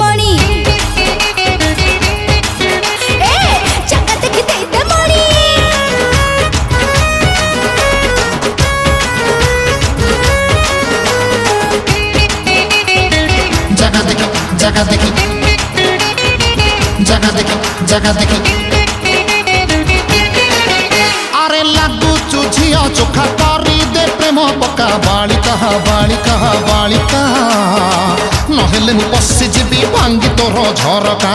मणि जगह देखी दे दे मणि जगह देखी जगह देखी जगह देखी जगह देखी अरे लागू चुझिया चोखा करी दे प्रेम पका बालिका बालिका बालिका नहेले मु पशि जीवी भांगी तोर झरका।